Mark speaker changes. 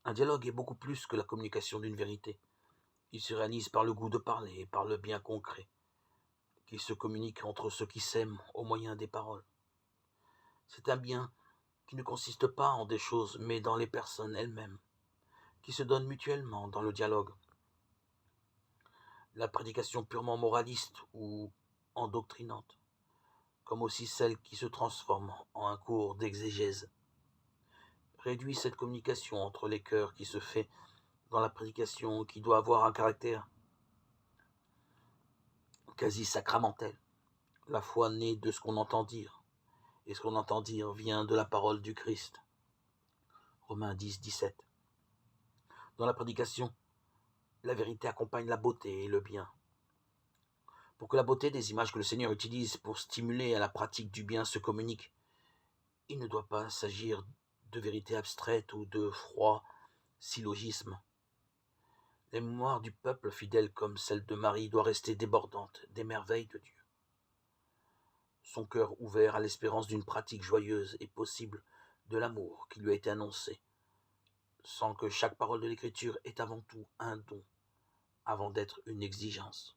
Speaker 1: Un dialogue est beaucoup plus que la communication d'une vérité. Il se réalise par le goût de parler et par le bien concret, qui se communique entre ceux qui s'aiment au moyen des paroles. C'est un bien qui ne consiste pas en des choses, mais dans les personnes elles-mêmes, qui se donnent mutuellement dans le dialogue. La prédication purement moraliste ou endoctrinante, comme aussi celle qui se transforme en un cours d'exégèse, réduit cette communication entre les cœurs qui se fait dans la prédication qui doit avoir un caractère quasi sacramentel. La foi naît de ce qu'on entend dire, et ce qu'on entend dire vient de la parole du Christ. Romains 10, 17. Dans la prédication, la vérité accompagne la beauté et le bien. Pour que la beauté des images que le Seigneur utilise pour stimuler à la pratique du bien se communique, il ne doit pas s'agir de vérité abstraite ou de froid syllogisme. La mémoire du peuple fidèle comme celle de Marie doit rester débordante des merveilles de Dieu. Son cœur ouvert à l'espérance d'une pratique joyeuse et possible de l'amour qui lui a été annoncé, sans que chaque parole de l'Écriture est avant tout un don, avant d'être une exigence.